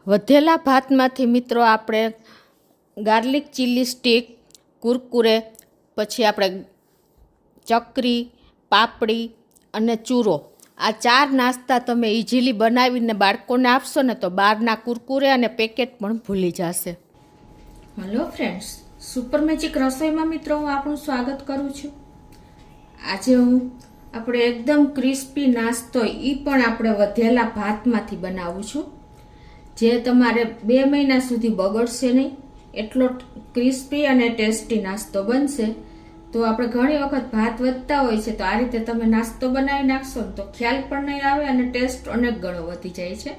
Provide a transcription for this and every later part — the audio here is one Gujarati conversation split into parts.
વધેલા ભાતમાંથી મિત્રો આપણે ગાર્લિક ચીલી સ્ટીક, કુરકુરે, પછી આપણે ચકરી, પાપડી અને ચૂરો, આ 4 નાસ્તા તમે ઇઝીલી બનાવીને બાળકોને આપશો ને તો બહારના કુરકુરે અને પેકેટ પણ ભૂલી જશે. હેલો ફ્રેન્ડ્સ, સુપર મેજિક રસોઈમાં મિત્રો હું આપણું સ્વાગત કરું છું. આજે આપણે એકદમ ક્રિસ્પી નાસ્તો એ પણ આપણે વધેલા ભાતમાંથી બનાવું છું, જે તમારે 2 મહિના સુધી બગડશે નહીં, એટલો ક્રિસ્પી અને ટેસ્ટી નાસ્તો બનશે. તો આપણે ઘણી વખત ભાત વધતા હોય છે, તો આ રીતે તમે નાસ્તો બનાવી નાખશો ને તો ખ્યાલ પણ નહીં આવે અને ટેસ્ટ અનેક ગણો વધી જાય છે.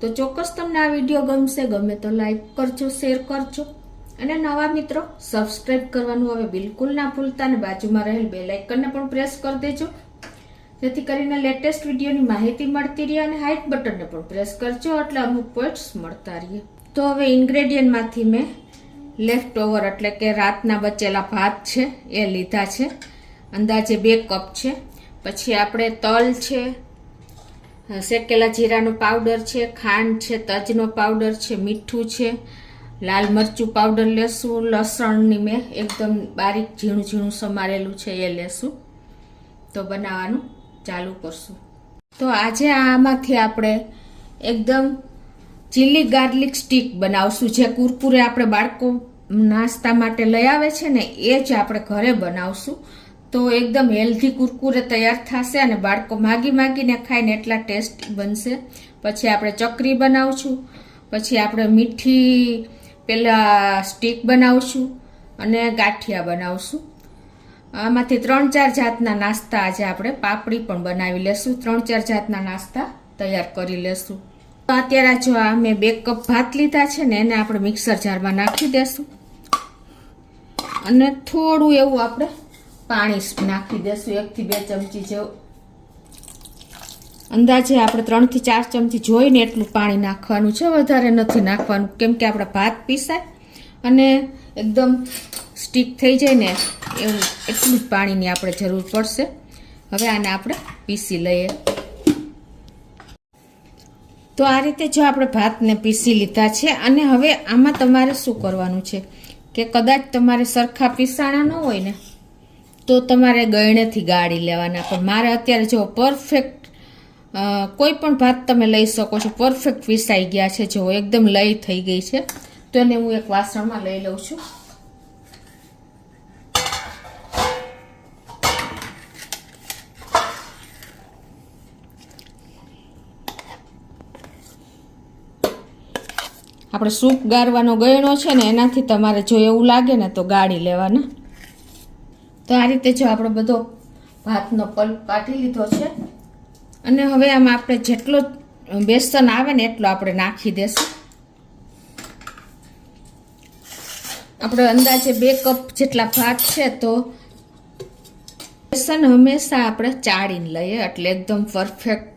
તો ચોક્કસ તમને આ વિડીયો ગમશે. ગમે તો લાઈક કરજો, શેર કરજો અને નવા મિત્રો સબસ્ક્રાઈબ કરવાનું હવે બિલકુલ ના ભૂલતા અને બાજુમાં રહેલ બેલ આઇકનને પણ પ્રેસ કરી દેજો, જેથી કરીને લેટેસ્ટ વિડીયોની માહિતી મળતી રહે. અને હાઈટ બટનને પણ પ્રેસ કરજો એટલે અમુક પોઈન્ટ્સ મળતા રહે. તો હવે ઇન્ગ્રેડિયન્ટમાંથી મેં લેફ્ટ ઓવર એટલે કે રાતના બચેલા ભાત છે એ લીધા છે, અંદાજે 2 કપ છે. પછી આપણે તલ છે, શેકેલા જીરાનો પાવડર છે, ખાંડ છે, તજનો પાવડર છે, મીઠું છે, લાલ મરચું પાવડર લેશું, લસણની મેં એકદમ બારીક ઝીણું ઝીણું સમારેલું છે એ લેશું. તો બનાવવાનું ચાલુ કરશું. તો આજે આમાંથી આપણે એકદમ ચીલી ગાર્લિક સ્ટીક બનાવશું. જે કુરકુરે આપણે બાળકો નાસ્તા માટે લઈ આવે છે ને એ જ આપણે ઘરે બનાવશું. તો એકદમ હેલ્ધી કુરકુરે તૈયાર થશે અને બાળકો માગીને ખાઈને એટલા ટેસ્ટી બનશે. પછી આપણે ચકરી બનાવશું, પછી આપણે મીઠી પેલા સ્ટીક બનાવશું અને ગાંઠિયા બનાવશું. આમાંથી 3-4 જાતના નાસ્તા આજે આપણે પાપડી પણ બનાવી લેશું. 3-4 જાતના નાસ્તા તૈયાર કરી લેશું. તો અત્યારે જો આ મેં 2 કપ ભાત લીધા છે ને એને આપણે મિક્સર જારમાં નાખી દેશું અને થોડું એવું આપણે પાણી નાખી દેશું, 1 થી 2 ચમચી જેવું. અંદાજે આપણે 3 થી 4 ચમચી જોઈને એટલું પાણી નાખવાનું છે, વધારે નથી નાખવાનું, કેમ કે આપણે ભાત પીસાય અને એકદમ સ્ટીક થઈ જાય ને એવું એટલું જ પાણીની આપણે જરૂર પડશે. હવે આને આપણે પીસી લઈએ. તો આ રીતે જો આપણે ભાતને પીસી લીધા છે અને હવે આમાં તમારે શું કરવાનું છે કે કદાચ તમારે સરખા પીસાણા ન હોય ને તો તમારે ગળણેથી ગાળી લેવાના. પણ મારે અત્યારે જો પરફેક્ટ કોઈ પણ ભાત તમે લઈ શકો છો, પરફેક્ટ પીસાઈ ગયા છે, જો એકદમ લઈ થઈ ગઈ છે. તો એને હું એક વાસણમાં લઈ લઉં છું. આપણે સૂપ ગાળવાનો ગળણો છે ને એનાથી તમારે જો એવું લાગે ને તો ગાળી લેવાના. તો આ રીતે જો આપણે બધો ભાતનો પલ્પ કાઢી લીધો છે અને હવે આમાં આપણે જેટલો બેસન આવે ને એટલો આપણે નાખી દેશું. આપણે અંદાજે 2 કપ જેટલા ભાત છે તો બેસન હંમેશા આપણે ચાળીને લઈએ એટલે એકદમ પરફેક્ટ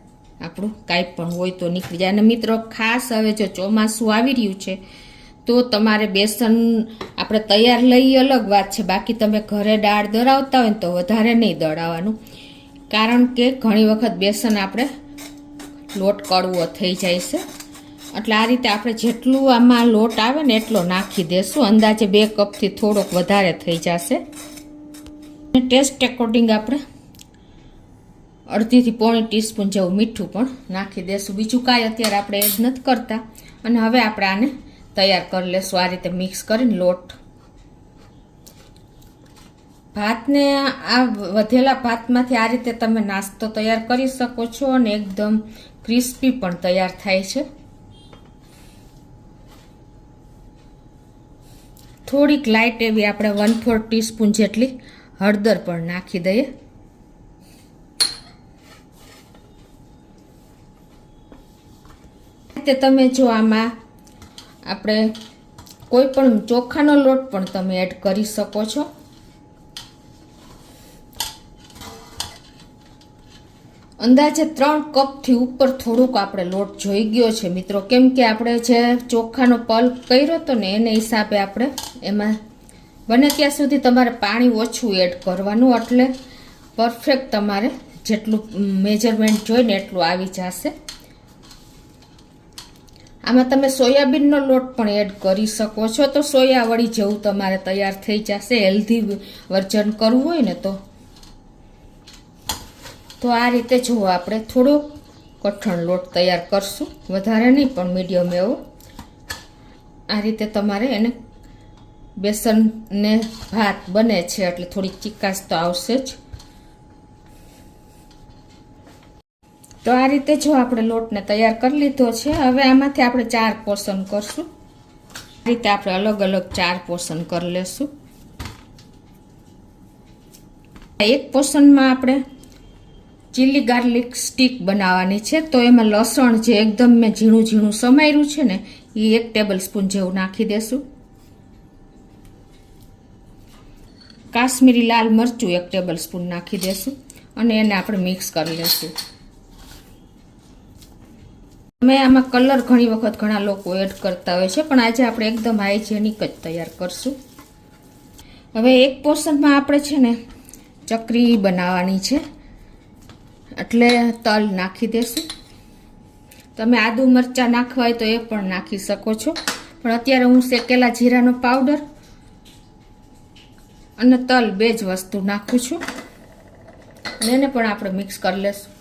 આપણું કાંઈ પણ હોય તો નીકળી જાય. અને મિત્રો ખાસ હવે જો ચોમાસું આવી રહ્યું છે તો તમારે બેસન આપણે તૈયાર લઈએ અલગ વાત છે, બાકી તમે ઘરે દાળ દળાવતા હોય ને તો વધારે નહીં દળાવવાનું, કારણ કે ઘણી વખત બેસન આપણે લોટ કડવો થઈ જાય છે. એટલે આ રીતે આપણે જેટલું આમાં લોટ આવે ને એટલો નાખી દેશું. અંદાજે 2 કપથી થોડોક વધારે થઈ જશે. ટેસ્ટ એકોર્ડિંગ આપણે 1/2 થી 1/4 ટીસ્પૂન જેવું મીઠું પણ નાખી દેશું. બીજું કાંઈ અત્યારે આપણે એડ નથી કરતા. અને હવે આપણે આને તૈયાર કરી લેશું આ રીતે મિક્સ કરીને લોટ. ભાતને આ વધેલા ભાતમાંથી આ રીતે તમે નાસ્તો તૈયાર કરી શકો છો અને એકદમ ક્રિસ્પી પણ તૈયાર થાય છે. થોડીક લાઇટ એવી આપણે 1/4 ટીસ્પૂન જેટલી હળદર પણ નાખી દઈએ. તમે જો આમાં આપણે કોઈ પણ ચોખાનો લોટ પણ તમે એડ કરી શકો છો. અંદાજે 3 કપથી ઉપર થોડુંક આપણે લોટ જોઈ ગયો છે મિત્રો, કેમ કે આપણે જે ચોખાનો પલ્પ કર્યો હતો ને એને હિસાબે આપણે એમાં બને ત્યાં સુધી તમારે પાણી ઓછું એડ કરવાનું, એટલે પરફેક્ટ તમારે જેટલું મેજરમેન્ટ જોઈને એટલું આવી જશે. આમાં તમે સોયાબીનનો લોટ પણ એડ કરી શકો છો, તો સોયા વડી જેવું તમારે તૈયાર થઈ જશે. હેલ્ધી વર્જન કરવું હોય ને તો આ રીતે જુઓ આપણે થોડો કઠણ લોટ તૈયાર કરશું, વધારે નહીં પણ મીડિયમ એવો. આ રીતે તમારે એને બેસન ને ભાત બને છે એટલે થોડીક ચીકાશ તો આવશે જ. તો આ રીતે જો આપણે લોટને તૈયાર કરી લીધો છે. હવે આમાંથી આપણે 4 પોર્શન કરશું. આ રીતે આપણે અલગ અલગ 4 પોર્શન કરી લેશું. એક પોર્શનમાં આપણે ચીલી ગાર્લિક સ્ટીક બનાવવાની છે, તો એમાં લસણ જે એકદમ મેં ઝીણું ઝીણું સમાર્યું છે ને એ 1 ટેબલ સ્પૂન જેવું નાખી દેશું. કાશ્મીરી લાલ મરચું 1 ટેબલ સ્પૂન નાખી દેશું અને એને આપણે મિક્સ કરી લેશું. અમે આમાં કલર ઘણી વખત ઘણા લોકો એડ કરતા હોય છે, પણ આજે આપણે એકદમ હાઇજેનિક જ તૈયાર કરશું. હવે એક પોર્શનમાં આપણે છે ને ચકરી બનાવવાની છે એટલે તલ નાખી દેશું. તમે આદુ મરચાં નાખવા હોય તો એ પણ નાખી શકો છો, પણ અત્યારે હું શેકેલા જીરાનો પાવડર અને તલ 2 જ વસ્તુ નાખું છું અને એને પણ આપણે મિક્સ કરી લેશું.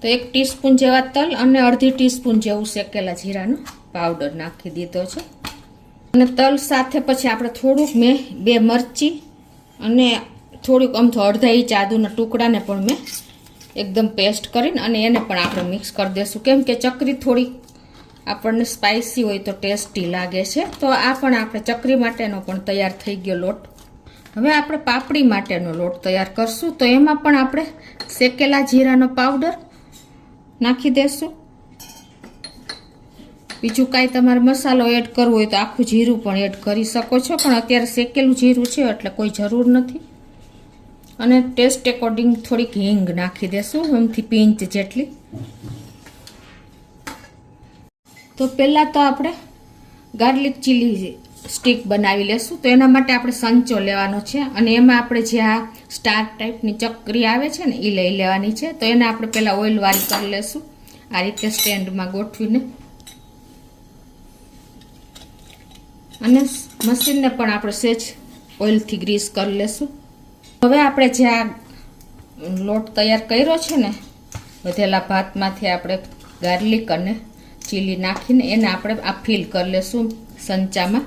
તો 1 ટીસ્પૂન જેવા તલ અને અડધી ટીસ્પૂન જેવું શેકેલા જીરાનો પાવડર નાખી દીધો છે. અને તલ સાથે પછી આપણે થોડુંક મેં 2 મરચી અને થોડુંક અમથો અડધા ઇંચ આદુના ટુકડાને પણ મેં એકદમ પેસ્ટ કરીને અને એને પણ આપણે મિક્સ કરી દઈશું, કેમ કે ચકરી થોડીક આપણને સ્પાઇસી હોય તો ટેસ્ટી લાગે છે. તો આ પણ આપણે ચકરી માટેનો પણ તૈયાર થઈ ગયો લોટ. હવે આપણે પાપડી માટેનો લોટ તૈયાર કરશું, તો એમાં પણ આપણે શેકેલા જીરાનો પાવડર નાખી દેશું. બીજું કાંઈ તમારે મસાલો એડ કરવો હોય તો આખું જીરું પણ એડ કરી શકો છો, પણ અત્યારે શેકેલું જીરું છે એટલે કોઈ જરૂર નથી. અને ટેસ્ટ એકોર્ડિંગ થોડીક હિંગ નાખી દેશું, એમથી પિંચ જેટલી. તો પહેલાં તો આપણે ગાર્લિક ચીલી સ્ટીક બનાવી લેશું. તો એના માટે આપણે સંચો લેવાનો છે અને એમાં આપણે જે આ સ્ટાર ટાઈપની ચકરી આવે છે ને એ લઈ લેવાની છે. તો એને આપણે પહેલાં ઓઇલ વાળી કરી લેશું આ રીતે સ્ટેન્ડમાં ગોઠવીને, અને મશીનને પણ આપણે સહેજ ઓઇલથી ગ્રીસ કરી લેશું. હવે આપણે જે આ લોટ તૈયાર કર્યો છે ને વધેલા ભાતમાંથી આપણે ગાર્લિક અને ચીલી નાખીને એને આપણે આ ફિલ કરી લેશું સંચામાં.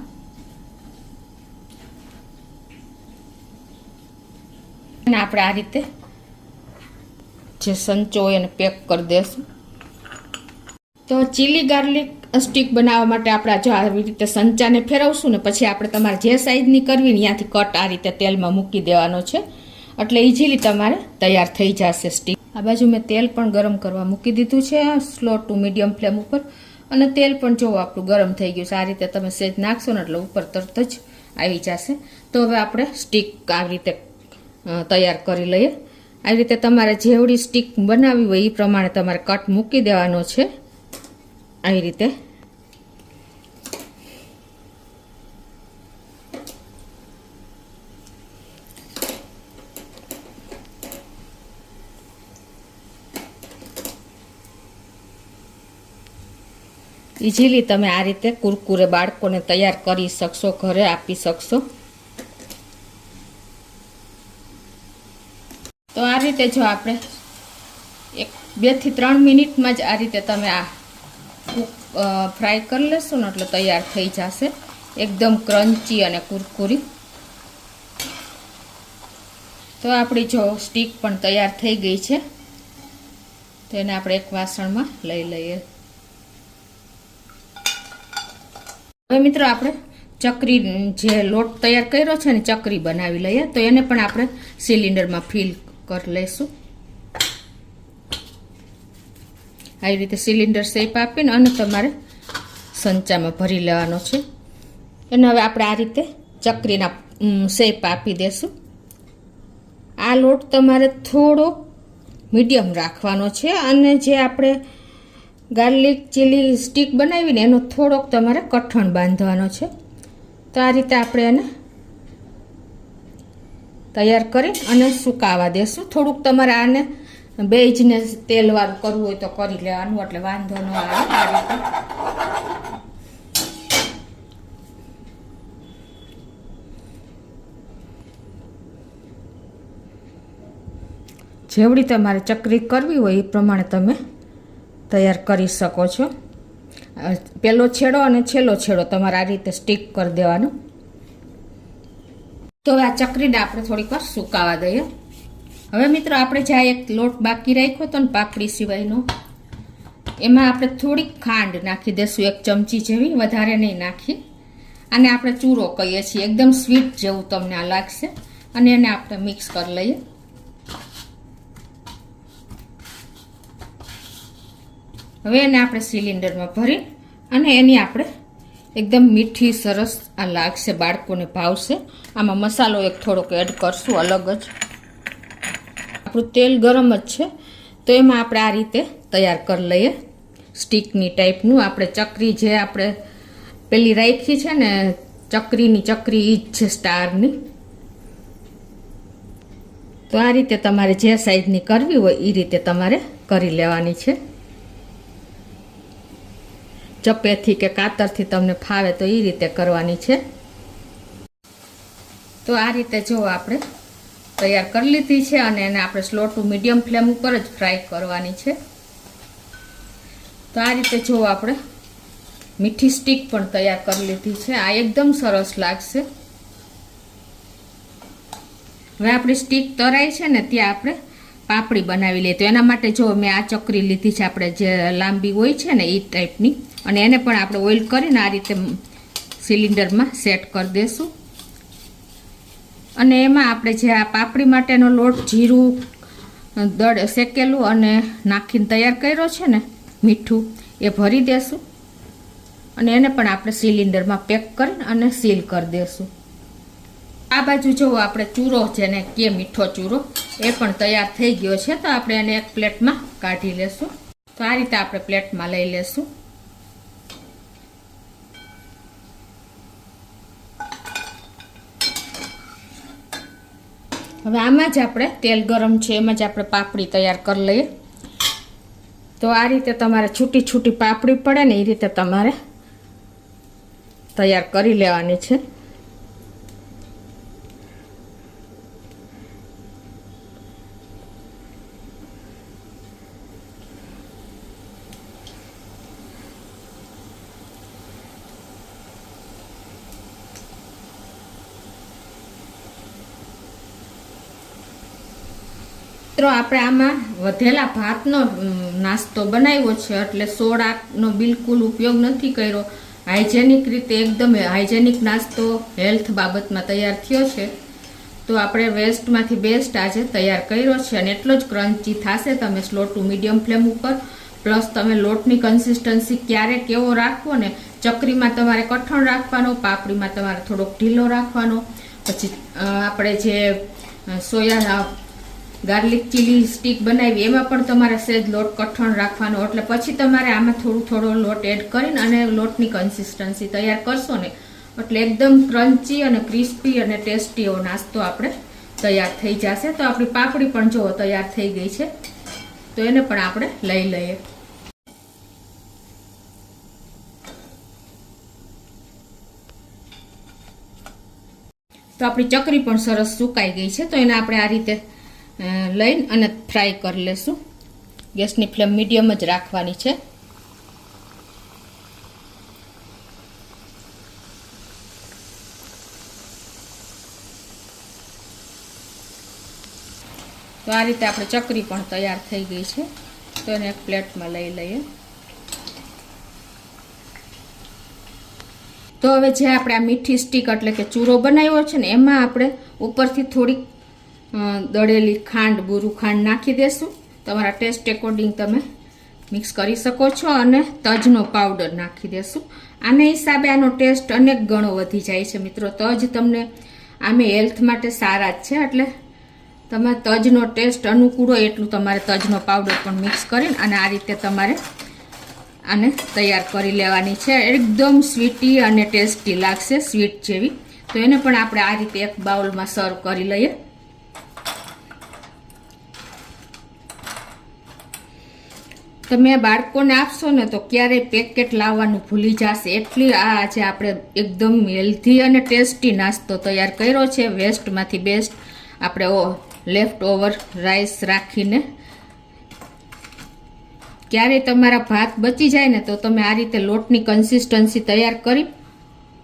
અને આપણે આ રીતે જે સંચો હોય એને પેક કરી દેશું. તો ચીલી ગાર્લિક સ્ટીક બનાવવા માટે આપણે જો આવી રીતે સંચાને ફેરવશું ને પછી આપણે તમારે જે સાઈઝની કરવી ને ત્યાંથી કટ આ રીતે તેલમાં મૂકી દેવાનો છે એટલે ઇઝીલી તમારે તૈયાર થઈ જશે સ્ટીક. આ બાજુ મેં તેલ પણ ગરમ કરવા મૂકી દીધું છે સ્લો ટુ મીડિયમ ફ્લેમ ઉપર, અને તેલ પણ જો આપણું ગરમ થઈ ગયું છે. આ રીતે તમે સહેજ નાખશો ને એટલે ઉપર તરત જ આવી જશે. તો હવે આપણે સ્ટીક આવી રીતે તૈયાર કરી લઈએ. આવી રીતે તમારે જેવડી સ્ટીક બનાવવી હોય એ પ્રમાણે તમારે કટ મૂકી દેવાનો છે આવી રીતે. ઇઝીલી તમે આ રીતે કુરકુરે બાળકોને તૈયાર કરી શકશો, ઘરે આપી શકશો. તો આ રીતે જો આપણે 2 થી 3 મિનિટમાં જ આ રીતે તમે આ ફ્રાય કરી લેશો ને એટલે તૈયાર થઈ જશે એકદમ ક્રન્ચી અને કુરકુરી. તો આપણી જો સ્ટીક પણ તૈયાર થઈ ગઈ છે, તો એને આપણે એક વાસણમાં લઈ લઈએ. હવે મિત્રો આપણે ચકરી જે લોટ તૈયાર કર્યો છે ને ચકરી બનાવી લઈએ. તો એને પણ આપણે સિલિન્ડરમાં ફિલ કરી લઈશું. આવી રીતે સિલિન્ડર શેપ આપીને અને તમારે સંચામાં ભરી લેવાનો છે. અને હવે આપણે આ રીતે ચકરીના શેપ આપી દેશું. આ લોટ તમારે થોડો મીડિયમ રાખવાનો છે અને જે આપણે ગાર્લિક ચીલી સ્ટીક બનાવીને એનો થોડોક તમારે કઠણ બાંધવાનો છે. તો આ રીતે આપણે એને તૈયાર કરી અને સુકાવા દેશું. થોડુંક તમારે આને બેયજને તેલવાળું કરવું હોય તો કરી લેવાનું, એટલે વાંધો ન આવે આ રીતે. જેવડી તમારે ચકરી કરવી હોય એ પ્રમાણે તમે તૈયાર કરી શકો છો. પહેલો છેડો અને છેલ્લો છેડો તમારે આ રીતે સ્ટીક કરી દેવાનો. તો હવે આ ચકરીને આપણે થોડીક વાર સુકાવા દઈએ. હવે મિત્રો આપણે જ્યાં એક લોટ બાકી રાખ્યો હતો ને પાપડી સિવાયનો, એમાં આપણે થોડીક ખાંડ નાખી દઈશું, 1 ચમચી જેવી, વધારે નહીં નાખી. અને આપણે ચૂરો કહીએ છીએ, એકદમ સ્વીટ જેવું તમને આ લાગશે. અને એને આપણે મિક્સ કરી લઈએ. હવે એને આપણે સિલિન્ડરમાં ભરી અને એની આપણે એકદમ મીઠી સરસ આ લાગશે, બાળકોને ભાવશે. આમાં મસાલો એક થોડોક એડ કરશું અલગ જ. આપણું તેલ ગરમ જ છે, તો એમાં આપણે આ રીતે તૈયાર કરી લઈએ સ્ટીકની ટાઈપનું. આપણે ચકરી જે આપણે પેલી રાખી છે ને ચકરીની ચકરી, ઈ જ છે સ્ટારની. તો આ રીતે તમારે જે સાઈઝની કરવી હોય એ રીતે તમારે કરી લેવાની છે. ચપેથી કે કાતરથી તમને ફાવે તો એ રીતે કરવાની છે. તો આ રીતે જો આપણે તૈયાર કરી લીધી છે અને એને આપણે સ્લો ટુ મીડિયમ ફ્લેમ ઉપર જ ફ્રાય કરવાની છે. તો આ રીતે જો આપણે મીઠી સ્ટીક પણ તૈયાર કરી લીધી છે. આ એકદમ સરસ લાગશે. હવે આપણી સ્ટીક તરાઈ છે ને ત્યાં આપણે પાપડી બનાવી લઈએ. તો એના માટે જો મેં આ ચકરી લીધી છે, આપણે જે લાંબી હોય છે ને એ ટાઈપની. અને એને પણ આપણે ઓઇલ કરીને આ રીતે સિલિન્ડરમાં સેટ કરી દઈશું. અને એમાં આપણે જે આ પાપડી માટેનો લોટ, જીરું, દળ શેકેલું અને નાખીને તૈયાર કર્યો છે ને મીઠું, એ ભરી દેશું. અને એને પણ આપણે સિલિન્ડરમાં પેક કરીને અને સીલ કરી દેશું. આ બાજુ જો આપણે ચૂરો, જેને કે મીઠો ચૂરો, એ પણ તૈયાર થઈ ગયો છે. તો આપણે એને એક પ્લેટમાં કાઢી લેશું. તો આ રીતે આપણે પ્લેટમાં લઈ લેશું. હવે આમાં જ આપણે તેલ ગરમ છે એમાં જ આપણે પાપડી તૈયાર કરી લઈએ. તો આ રીતે તમારે છૂટી છૂટી પાપડી પડે ને એ રીતે તમારે તૈયાર કરી લેવાની છે. મિત્રો આપણે આમાં વધેલા ભાતનો નાસ્તો બનાવ્યો છે, એટલે સોડાનો બિલકુલ ઉપયોગ નથી કર્યો. હાઇજેનિક રીતે એકદમ હાઇજેનિક નાસ્તો હેલ્થ બાબતમાં તૈયાર થયો છે. તો આપણે વેસ્ટમાંથી બેસ્ટ આજે તૈયાર કર્યો છે. અને એટલો જ ક્રન્ચી થશે. તમે સ્લો ટુ મીડિયમ ફ્લેમ ઉપર, પ્લસ તમે લોટની કન્સિસ્ટન્સી ક્યારે કેવો રાખવો ને, ચકરીમાં તમારે કઠણ રાખવાનો, પાપડીમાં તમારે થોડોક ઢીલો રાખવાનો. પછી આપણે જે સોયા ગાર્લિક ચીલી સ્ટીક બનાવી એમાં પણ તમારે સહેજ લોટ કઠણ રાખવાનો. એટલે પછી તમારે આમાં થોડો લોટ એડ કરીને અને લોટની કન્સિસ્ટન્સી તૈયાર કરશો ને, એટલે એકદમ ક્રન્ચી અને ક્રિસ્પી અને ટેસ્ટી એવો નાસ્તો આપણે તૈયાર થઈ જશે. તો આપણી પાપડી પણ જો તૈયાર થઈ ગઈ છે. તો એને પણ આપણે લઈ લઈએ. તો આપણી ચકરી પણ સરસ સુકાઈ ગઈ છે. તો એને આપણે આ રીતે લઈને અને ફ્રાય કરી લેશું. ગેસની ફ્લેમ મીડિયમ જ રાખવાની છે. તો આ રીતે આપણે ચકરી પણ તૈયાર થઈ ગઈ છે. તો એને એક પ્લેટમાં લઈ લઈએ. તો હવે જે આપણે આ મીઠી સ્ટીક એટલે કે ચૂરો બનાવ્યો છે ને, એમાં આપણે ઉપરથી થોડીક દળેલી ખાંડ, બુરું ખાંડ નાખી દેશું. તમારા ટેસ્ટ એકોર્ડિંગ તમે મિક્સ કરી શકો છો. અને તજનો પાવડર નાખી દેશું. આને હિસાબે આનો ટેસ્ટ અનેક ગણો વધી જાય છે મિત્રો. તજ તમને આમે હેલ્થ માટે સારા જ છે, એટલે તમે તજનો ટેસ્ટ અનુકૂળ હોય એટલું તમારે તજનો પાવડર પણ મિક્સ કરીને અને આ રીતે તમારે આને તૈયાર કરી લેવાની છે. એકદમ સ્વીટી અને ટેસ્ટી લાગશે, સ્વીટ જેવી. તો એને પણ આપણે આ રીતે એક બાઉલમાં સર્વ કરી લઈએ. તમે બાળકોને આપશો ને તો ક્યારેય પેકેટ લાવવાનું ભૂલી જશે. એટલી આ આજે આપણે એકદમ હેલ્ધી અને ટેસ્ટી નાસ્તો તૈયાર કર્યો છે. વેસ્ટમાંથી બેસ્ટ આપણે લેફ્ટ ઓવર રાઈસ રાખીને. ક્યારેય તમારા ભાત બચી જાય ને તો તમે આ રીતે લોટની કન્સિસ્ટન્સી તૈયાર કરી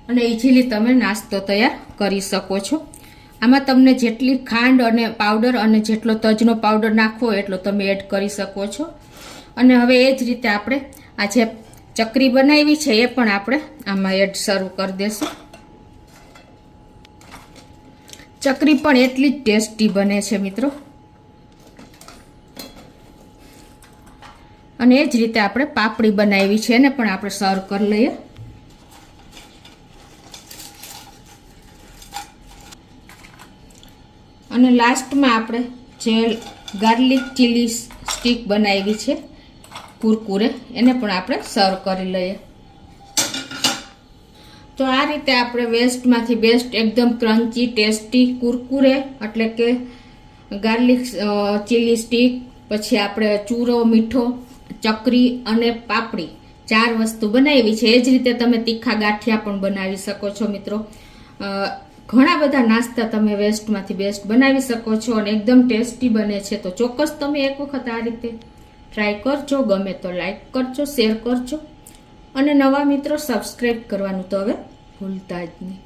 અને ઇઝીલી તમે નાસ્તો તૈયાર કરી શકો છો. આમાં તમને જેટલી ખાંડ અને પાવડર અને જેટલો તજનો પાવડર નાખવો એટલો તમે એડ કરી શકો છો. અને હવે એ જ રીતે આપણે આ જે ચકરી બનાવી છે એ પણ આપણે આમાં એડ સર્વ કરી દઈશું. ચકરી પણ એટલી જ ટેસ્ટી બને છે મિત્રો. અને એ જ રીતે આપણે પાપડી બનાવી છે એને પણ આપણે સર્વ કરી લઈએ. અને લાસ્ટમાં આપણે જે ગાર્લિક ચીલી સ્ટીક બનાવી છે કુરકુરે એને પણ આપણે સર્વ કરી લઈએ. તો આ રીતે આપણે વેસ્ટમાંથી બેસ્ટ એકદમ ક્રન્ચી ટેસ્ટી કુરકુરે એટલે કે ગાર્લિક ચીલી સ્ટીક, પછી આપણે ચૂરો મીઠો, ચકરી અને પાપડી 4 વસ્તુ બનાવી છે. એ જ રીતે તમે તીખા ગાંઠિયા પણ બનાવી શકો છો મિત્રો. ઘણા બધા નાસ્તા તમે વેસ્ટમાંથી બેસ્ટ બનાવી શકો છો અને એકદમ ટેસ્ટી બને છે. તો ચોક્કસ તમે એક વખત આ રીતે ટ્રાય કરજો. ગમે તો લાઈક કરજો, શેર કરજો અને નવા મિત્રો સબસ્ક્રાઈબ કરવાનું તો હવે ભૂલતા જ નહીં.